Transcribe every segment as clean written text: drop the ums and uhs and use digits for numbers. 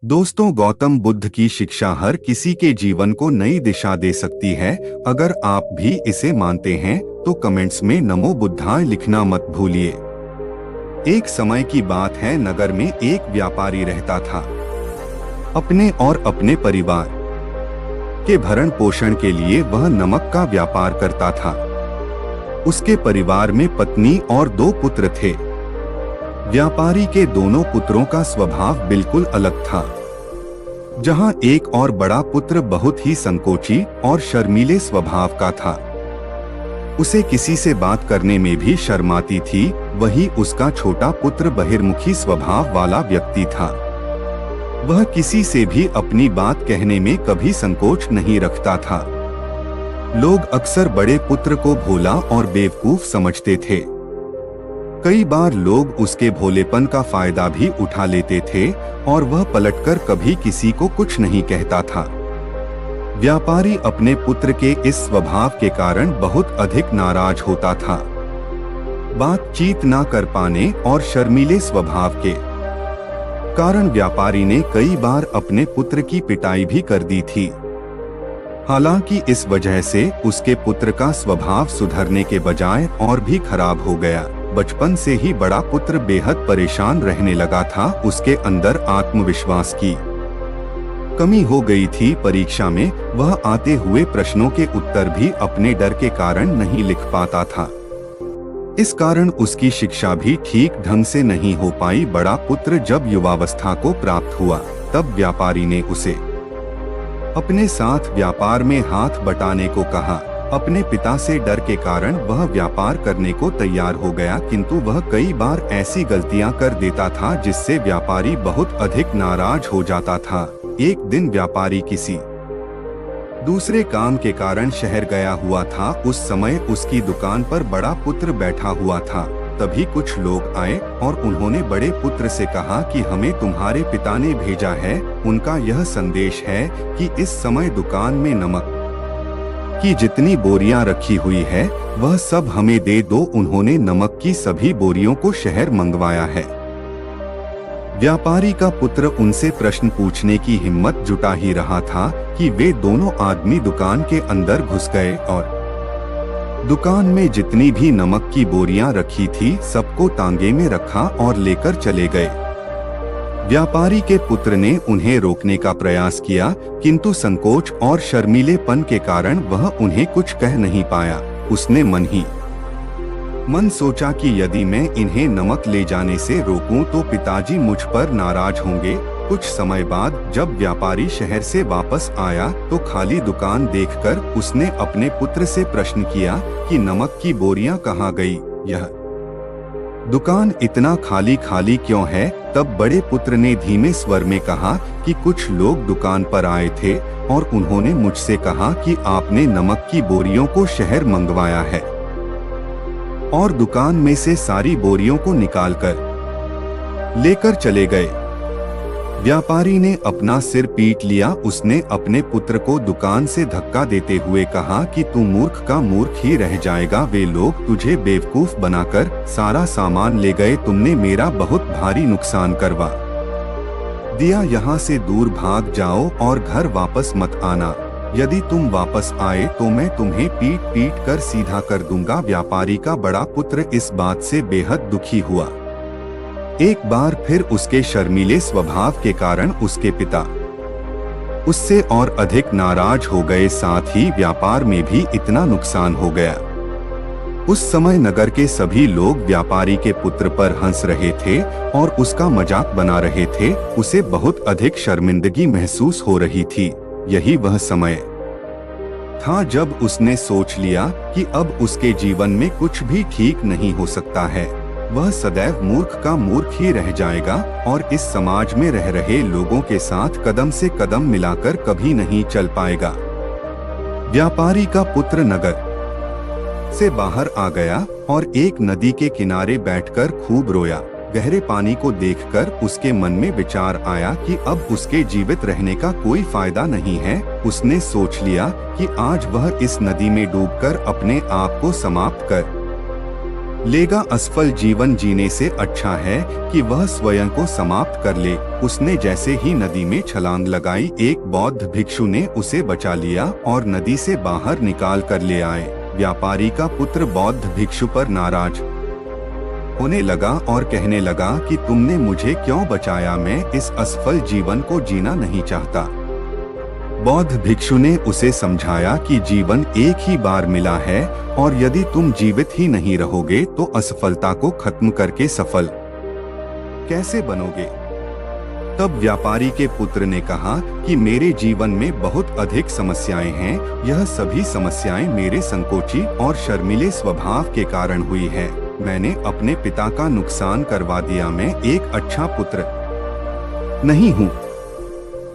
दोस्तों, गौतम बुद्ध की शिक्षा हर किसी के जीवन को नई दिशा दे सकती है। अगर आप भी इसे मानते हैं तो कमेंट्स में नमो बुद्धाय लिखना मत भूलिए। एक समय की बात है, नगर में एक व्यापारी रहता था। अपने और अपने परिवार के भरण पोषण के लिए वह नमक का व्यापार करता था। उसके परिवार में पत्नी और 2 पुत्र थे। व्यापारी के दोनों पुत्रों का स्वभाव बिल्कुल अलग था। जहां एक और बड़ा पुत्र बहुत ही संकोची और शर्मीले स्वभाव का था, उसे किसी से बात करने में भी शर्म आती थी, वहीं उसका छोटा पुत्र बहिर्मुखी स्वभाव वाला व्यक्ति था। वह किसी से भी अपनी बात कहने में कभी संकोच नहीं रखता था। लोग अक्सर बड़े पुत्र को भोला और बेवकूफ समझते थे। कई बार लोग उसके भोलेपन का फायदा भी उठा लेते थे और वह पलटकर कभी किसी को कुछ नहीं कहता था। व्यापारी अपने पुत्र के इस स्वभाव के कारण बहुत अधिक नाराज होता था। बातचीत ना कर पाने और शर्मीले स्वभाव के कारण व्यापारी ने कई बार अपने पुत्र की पिटाई भी कर दी थी। हालांकि इस वजह से उसके पुत्र का स्वभाव सुधरने के बजाय और भी खराब हो गया। बचपन से ही बड़ा पुत्र बेहद परेशान रहने लगा था। उसके अंदर आत्मविश्वास की कमी हो गई थी। परीक्षा में वह आते हुए प्रश्नों के उत्तर भी अपने डर के कारण नहीं लिख पाता था। इस कारण उसकी शिक्षा भी ठीक ढंग से नहीं हो पाई। बड़ा पुत्र जब युवावस्था को प्राप्त हुआ, तब व्यापारी ने उसे अपने साथ व्यापार में हाथ बटाने को कहा। अपने पिता से डर के कारण वह व्यापार करने को तैयार हो गया, किंतु वह कई बार ऐसी गलतियां कर देता था जिससे व्यापारी बहुत अधिक नाराज हो जाता था। एक दिन व्यापारी किसी दूसरे काम के कारण शहर गया हुआ था। उस समय उसकी दुकान पर बड़ा पुत्र बैठा हुआ था। तभी कुछ लोग आए और उन्होंने बड़े पुत्र से कहा कि हमें तुम्हारे पिता ने भेजा है। उनका यह संदेश है कि इस समय दुकान में नमक की जितनी बोरियां रखी हुई है वह सब हमें दे दो। उन्होंने नमक की सभी बोरियों को शहर मंगवाया है। व्यापारी का पुत्र उनसे प्रश्न पूछने की हिम्मत जुटा ही रहा था कि वे दोनों आदमी दुकान के अंदर घुस गए और दुकान में जितनी भी नमक की बोरियां रखी थी सबको तांगे में रखा और लेकर चले गए। व्यापारी के पुत्र ने उन्हें रोकने का प्रयास किया, किंतु संकोच और शर्मीलेपन के कारण वह उन्हें कुछ कह नहीं पाया। उसने मन ही मन सोचा कि यदि मैं इन्हें नमक ले जाने से रोकूं तो पिताजी मुझ पर नाराज होंगे। कुछ समय बाद जब व्यापारी शहर से वापस आया तो खाली दुकान देखकर उसने अपने पुत्र से प्रश्न किया कि नमक की बोरियां कहाँ गई? यह दुकान इतना खाली खाली क्यों है? तब बड़े पुत्र ने धीमे स्वर में कहा कि कुछ लोग दुकान पर आए थे और उन्होंने मुझसे कहा कि आपने नमक की बोरियों को शहर मंगवाया है, और दुकान में से सारी बोरियों को निकालकर लेकर चले गए। व्यापारी ने अपना सिर पीट लिया। उसने अपने पुत्र को दुकान से धक्का देते हुए कहा कि तू मूर्ख का मूर्ख ही रह जाएगा। वे लोग तुझे बेवकूफ बनाकर सारा सामान ले गए। तुमने मेरा बहुत भारी नुकसान करवा दिया। यहाँ से दूर भाग जाओ और घर वापस मत आना। यदि तुम वापस आए तो मैं तुम्हें पीट पीट कर सीधा कर दूंगा। व्यापारी का बड़ा पुत्र इस बात से बेहद दुखी हुआ। एक बार फिर उसके शर्मीले स्वभाव के कारण उसके पिता उससे और अधिक नाराज हो गए। साथ ही व्यापार में भी इतना नुकसान हो गया। उस समय नगर के सभी लोग व्यापारी के पुत्र पर हंस रहे थे और उसका मजाक बना रहे थे। उसे बहुत अधिक शर्मिंदगी महसूस हो रही थी। यही वह समय था जब उसने सोच लिया कि अब उसके जीवन में कुछ भी ठीक नहीं हो सकता है। वह सदैव मूर्ख का मूर्ख ही रह जाएगा और इस समाज में रह रहे लोगों के साथ कदम से कदम मिलाकर कभी नहीं चल पाएगा। व्यापारी का पुत्र नगर से बाहर आ गया और एक नदी के किनारे बैठकर खूब रोया। गहरे पानी को देखकर उसके मन में विचार आया कि अब उसके जीवित रहने का कोई फायदा नहीं है। उसने सोच लिया कि आज वह इस नदी में डूबकर अपने आप को समाप्त कर लेगा। असफल जीवन जीने से अच्छा है कि वह स्वयं को समाप्त कर ले। उसने जैसे ही नदी में छलांग लगाई, एक बौद्ध भिक्षु ने उसे बचा लिया और नदी से बाहर निकाल कर ले आए। व्यापारी का पुत्र बौद्ध भिक्षु पर नाराज होने लगा और कहने लगा कि तुमने मुझे क्यों बचाया, मैं इस असफल जीवन को जीना नहीं चाहता। बौद्ध भिक्षु ने उसे समझाया कि जीवन एक ही बार मिला है और यदि तुम जीवित ही नहीं रहोगे तो असफलता को खत्म करके सफल कैसे बनोगे। तब व्यापारी के पुत्र ने कहा कि मेरे जीवन में बहुत अधिक समस्याएं हैं। यह सभी समस्याएं मेरे संकोची और शर्मीले स्वभाव के कारण हुई है। मैंने अपने पिता का नुकसान करवा दिया। मैं एक अच्छा पुत्र नहीं हूँ।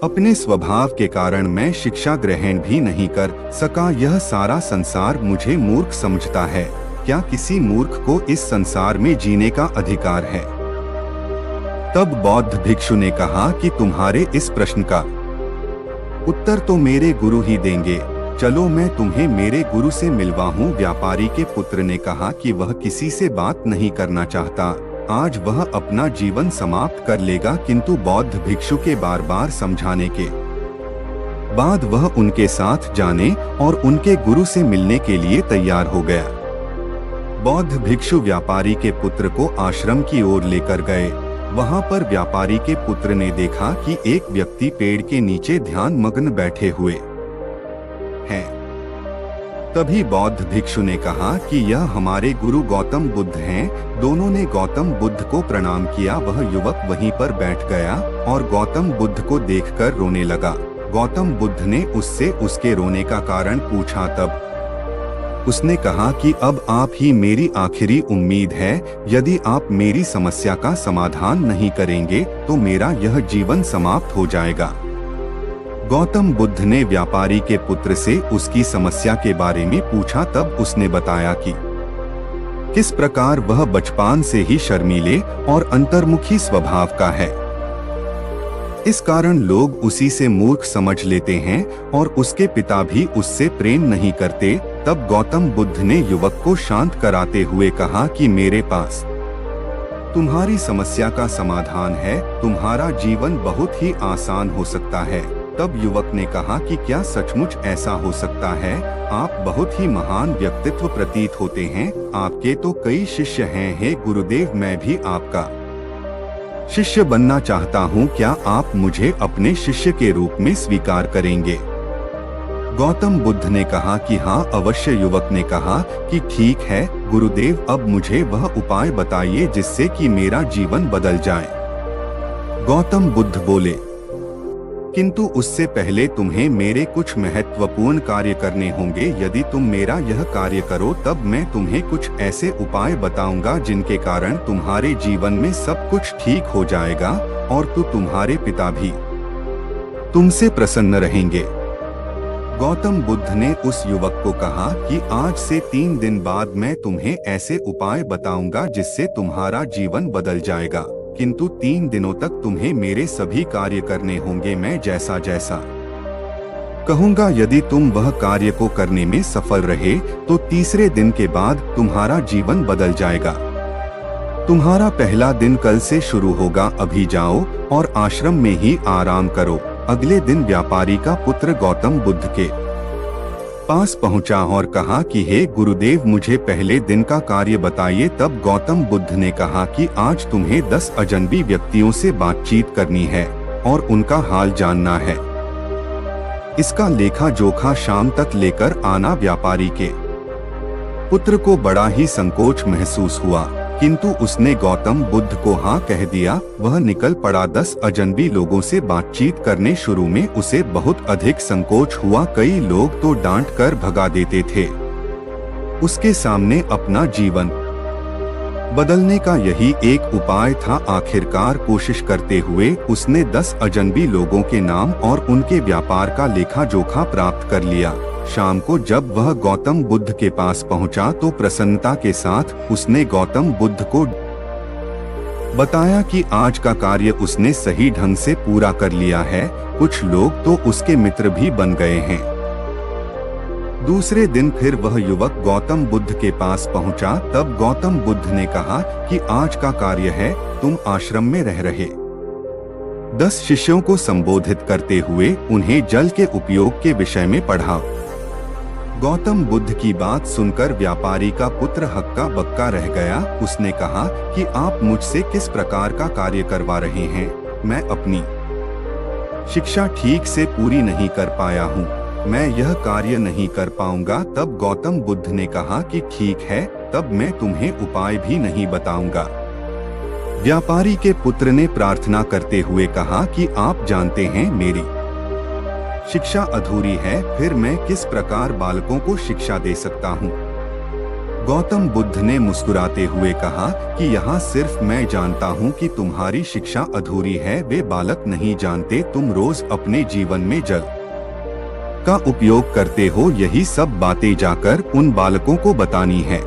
अपने स्वभाव के कारण मैं शिक्षा ग्रहण भी नहीं कर सका। यह सारा संसार मुझे मूर्ख समझता है। क्या किसी मूर्ख को इस संसार में जीने का अधिकार है? तब बौद्ध भिक्षु ने कहा कि तुम्हारे इस प्रश्न का उत्तर तो मेरे गुरु ही देंगे। चलो मैं तुम्हें मेरे गुरु से मिलवाऊं। व्यापारी के पुत्र ने कहा कि वह किसी से बात नहीं करना चाहता। आज वह अपना जीवन समाप्त कर लेगा, किंतु बौद्ध भिक्षु के बार बार समझाने के बाद वह उनके साथ जाने और उनके गुरु से मिलने के लिए तैयार हो गया। बौद्ध भिक्षु व्यापारी के पुत्र को आश्रम की ओर लेकर गए। वहां पर व्यापारी के पुत्र ने देखा कि एक व्यक्ति पेड़ के नीचे ध्यान मग्न बैठे हुए हैं। तभी बौद्ध भिक्षु ने कहा कि यह हमारे गुरु गौतम बुद्ध हैं। दोनों ने गौतम बुद्ध को प्रणाम किया। वह युवक वहीं पर बैठ गया और गौतम बुद्ध को देखकर रोने लगा। गौतम बुद्ध ने उससे उसके रोने का कारण पूछा। तब उसने कहा कि अब आप ही मेरी आखिरी उम्मीद है। यदि आप मेरी समस्या का समाधान नहीं करेंगे तो मेरा यह जीवन समाप्त हो जाएगा। गौतम बुद्ध ने व्यापारी के पुत्र से उसकी समस्या के बारे में पूछा। तब उसने बताया कि किस प्रकार वह बचपन से ही शर्मीले और अंतर्मुखी स्वभाव का है। इस कारण लोग उसी से मूर्ख समझ लेते हैं और उसके पिता भी उससे प्रेम नहीं करते। तब गौतम बुद्ध ने युवक को शांत कराते हुए कहा कि मेरे पास तुम्हारी समस्या का समाधान है। तुम्हारा जीवन बहुत ही आसान हो सकता है। तब युवक ने कहा कि क्या सचमुच ऐसा हो सकता है? आप बहुत ही महान व्यक्तित्व प्रतीत होते हैं। आपके तो कई शिष्य हैं। हे गुरुदेव, मैं भी आपका शिष्य बनना चाहता हूँ। क्या आप मुझे अपने शिष्य के रूप में स्वीकार करेंगे? गौतम बुद्ध ने कहा कि हाँ अवश्य। युवक ने कहा कि ठीक है गुरुदेव, अब मुझे वह उपाय बताइए जिससे कि मेरा जीवन बदल जाए। गौतम बुद्ध बोले, किंतु उससे पहले तुम्हें मेरे कुछ महत्वपूर्ण कार्य करने होंगे। यदि तुम मेरा यह कार्य करो तब मैं तुम्हें कुछ ऐसे उपाय बताऊंगा जिनके कारण तुम्हारे जीवन में सब कुछ ठीक हो जाएगा और तुम्हारे पिता भी तुमसे प्रसन्न रहेंगे। गौतम बुद्ध ने उस युवक को कहा कि आज से 3 दिन बाद मैं तुम्हें ऐसे उपाय बताऊंगा जिससे तुम्हारा जीवन बदल जाएगा, किंतु 3 दिनों तक तुम्हें मेरे सभी कार्य करने होंगे। मैं जैसा जैसा कहूंगा यदि तुम वह कार्य को करने में सफल रहे तो तीसरे दिन के बाद तुम्हारा जीवन बदल जाएगा। तुम्हारा पहला दिन कल से शुरू होगा। अभी जाओ और आश्रम में ही आराम करो। अगले दिन व्यापारी का पुत्र गौतम बुद्ध के पास पहुंचा और कहा कि हे गुरुदेव, मुझे पहले दिन का कार्य बताइए। तब गौतम बुद्ध ने कहा कि आज तुम्हें 10 अजनबी व्यक्तियों से बातचीत करनी है और उनका हाल जानना है। इसका लेखा जोखा शाम तक लेकर आना। व्यापारी के पुत्र को बड़ा ही संकोच महसूस हुआ, किंतु उसने गौतम बुद्ध को हाँ कह दिया। वह निकल पड़ा। 10 अजनबी लोगों से बातचीत करने। शुरू में उसे बहुत अधिक संकोच हुआ। कई लोग तो डांट कर भगा देते थे। उसके सामने अपना जीवन बदलने का यही एक उपाय था। आखिरकार कोशिश करते हुए उसने 10 अजनबी लोगों के नाम और उनके व्यापार का लेखा जोखा प्राप्त कर लिया। शाम को जब वह गौतम बुद्ध के पास पहुंचा तो प्रसन्नता के साथ उसने गौतम बुद्ध को बताया कि आज का कार्य उसने सही ढंग से पूरा कर लिया है। कुछ लोग तो उसके मित्र भी बन गए हैं। दूसरे दिन फिर वह युवक गौतम बुद्ध के पास पहुंचा। तब गौतम बुद्ध ने कहा कि आज का कार्य है, तुम आश्रम में रह रहे 10 शिष्यों को संबोधित करते हुए उन्हें जल के उपयोग के विषय में पढ़ाओ। गौतम बुद्ध की बात सुनकर व्यापारी का पुत्र हक्का बक्का रह गया। उसने कहा कि आप मुझसे किस प्रकार का कार्य करवा रहे हैं? मैं अपनी शिक्षा ठीक से पूरी नहीं कर पाया हूँ, मैं यह कार्य नहीं कर पाऊंगा। तब गौतम बुद्ध ने कहा कि ठीक है, तब मैं तुम्हें उपाय भी नहीं बताऊंगा। व्यापारी के पुत्र ने प्रार्थना करते हुए कहा कि आप जानते हैं मेरी शिक्षा अधूरी है, फिर मैं किस प्रकार बालकों को शिक्षा दे सकता हूँ? गौतम बुद्ध ने मुस्कुराते हुए कहा कि यहाँ सिर्फ मैं जानता हूँ कि तुम्हारी शिक्षा अधूरी है, वे बालक नहीं जानते। तुम रोज अपने जीवन में जल का उपयोग करते हो, यही सब बातें जाकर उन बालकों को बतानी है।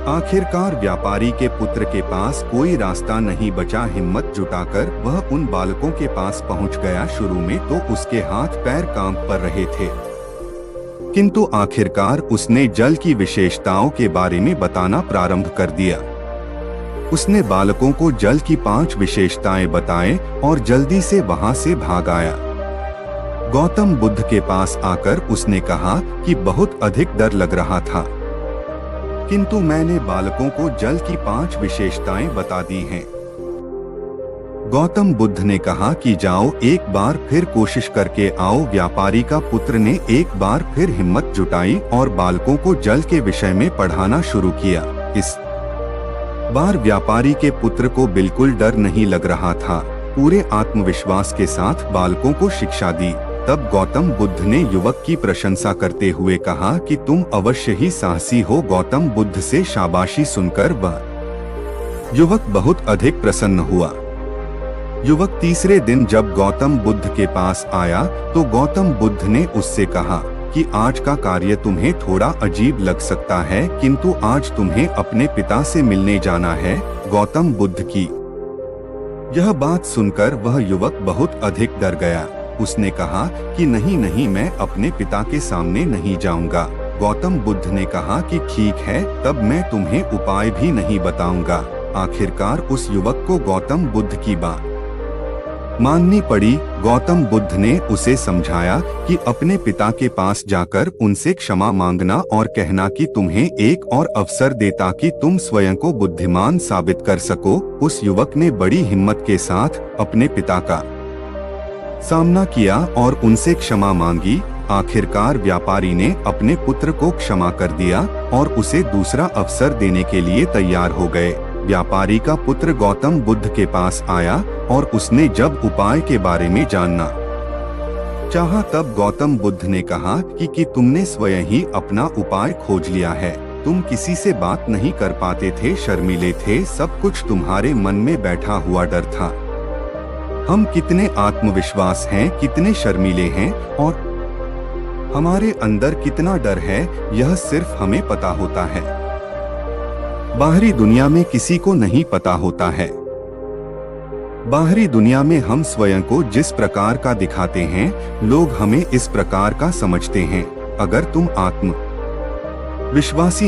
आखिरकार व्यापारी के पुत्र के पास कोई रास्ता नहीं बचा। हिम्मत जुटाकर वह उन बालकों के पास पहुंच गया। शुरू में तो उसके हाथ पैर कांप पर रहे थे, किंतु आखिरकार उसने जल की विशेषताओं के बारे में बताना प्रारंभ कर दिया। उसने बालकों को जल की 5 विशेषताएं बताएं और जल्दी से वहां से भाग आया। गौतम बुद्ध के पास आकर उसने कहा कि बहुत अधिक डर लग रहा था, किंतु मैंने बालकों को जल की 5 विशेषताएं बता दी हैं। गौतम बुद्ध ने कहा कि जाओ एक बार फिर कोशिश करके आओ। व्यापारी का पुत्र ने एक बार फिर हिम्मत जुटाई और बालकों को जल के विषय में पढ़ाना शुरू किया। इस बार व्यापारी के पुत्र को बिल्कुल डर नहीं लग रहा था। पूरे आत्मविश्वास के साथ बालकों को शिक्षा दी। तब गौतम बुद्ध ने युवक की प्रशंसा करते हुए कहा कि तुम अवश्य ही साहसी हो। गौतम बुद्ध से शाबाशी सुनकर वह युवक बहुत अधिक प्रसन्न हुआ। युवक तीसरे दिन जब गौतम बुद्ध के पास आया तो गौतम बुद्ध ने उससे कहा कि आज का कार्य तुम्हें थोड़ा अजीब लग सकता है, किंतु आज तुम्हें अपने पिता से मिलने जाना है। गौतम बुद्ध की यह बात सुनकर वह युवक बहुत अधिक डर गया। उसने कहा कि नहीं नहीं, मैं अपने पिता के सामने नहीं जाऊंगा। गौतम बुद्ध ने कहा कि ठीक है, तब मैं तुम्हें उपाय भी नहीं बताऊंगा। आखिरकार उस युवक को गौतम बुद्ध की बात माननी पड़ी। गौतम बुद्ध ने उसे समझाया कि अपने पिता के पास जाकर उनसे क्षमा मांगना और कहना कि तुम्हें एक और अवसर दे ताकि तुम स्वयं को बुद्धिमान साबित कर सको। उस युवक ने बड़ी हिम्मत के साथ अपने पिता का सामना किया और उनसे क्षमा मांगी। आखिरकार व्यापारी ने अपने पुत्र को क्षमा कर दिया और उसे दूसरा अवसर देने के लिए तैयार हो गए। व्यापारी का पुत्र गौतम बुद्ध के पास आया और उसने जब उपाय के बारे में जानना चाहा तब गौतम बुद्ध ने कहा कि तुमने स्वयं ही अपना उपाय खोज लिया है। तुम किसी से बात नहीं कर पाते थे, शर्मीले थे, सब कुछ तुम्हारे मन में बैठा हुआ डर था। हम कितने आत्मविश्वास हैं, कितने शर्मीले हैं और हमारे अंदर कितना डर है, यह सिर्फ हमें पता होता है। बाहरी दुनिया में किसी को नहीं पता होता है। बाहरी दुनिया में हम स्वयं को जिस प्रकार का दिखाते हैं, लोग हमें इस प्रकार का समझते हैं। अगर तुम आत्मविश्वासी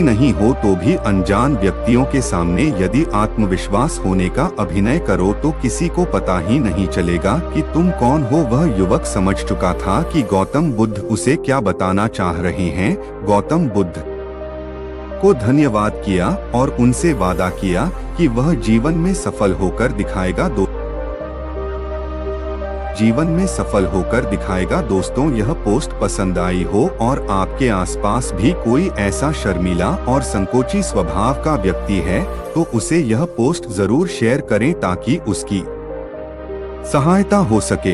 नहीं हो तो भी अनजान व्यक्तियों के सामने यदि आत्मविश्वास होने का अभिनय करो तो किसी को पता ही नहीं चलेगा कि तुम कौन हो। वह युवक समझ चुका था कि गौतम बुद्ध उसे क्या बताना चाह रहे हैं। गौतम बुद्ध को धन्यवाद किया और उनसे वादा किया कि वह जीवन में सफल होकर दिखाएगा। दोस्तों, यह पोस्ट पसंद आई हो और आपके आसपास भी कोई ऐसा शर्मीला और संकोची स्वभाव का व्यक्ति है तो उसे यह पोस्ट जरूर शेयर करें ताकि उसकी सहायता हो सके।